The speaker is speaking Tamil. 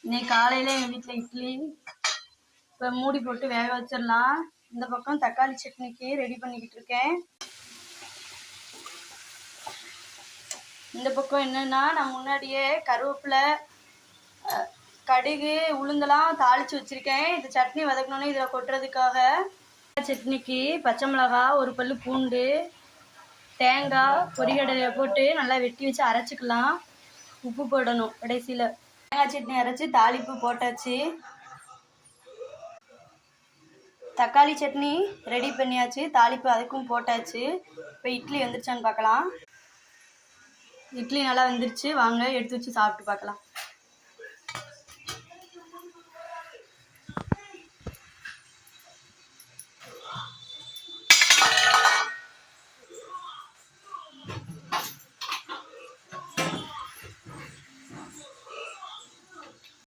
இன்னைக்கு காலையில் எங்கள் வீட்டில் இட்லி. இப்போ மூடி போட்டு வேக வச்சிடலாம். இந்த பக்கம் தக்காளி சட்னிக்கு ரெடி பண்ணிக்கிட்டு இருக்கேன். இந்த பக்கம் என்னென்னா, நான் முன்னாடியே கருவேப்பிலை, கடுகு, உளுந்தெல்லாம் தாளித்து வச்சுருக்கேன். இது சட்னி வதக்கணுன்னு இதில் கொட்டுறதுக்காக. சட்னிக்கு பச்சை மிளகா, ஒரு பல்லு பூண்டு, தேங்காய், பொரிகடலையை போட்டு நல்லா வெட்டி வச்சு அரைச்சிக்கலாம். உப்பு போடணும் கடைசியில். தேங்காய் சட்னி அரைச்சி தாளிப்பு போட்டாச்சு. தக்காளி சட்னி ரெடி பண்ணியாச்சு, தாளிப்பு அதுக்கும் போட்டாச்சு. இப்போ இட்லி வந்துருச்சான்னு பார்க்கலாம். இட்லி நல்லா வந்துருச்சு, வாங்க எடுத்து வச்சு சாப்பிட்டு பார்க்கலாம்.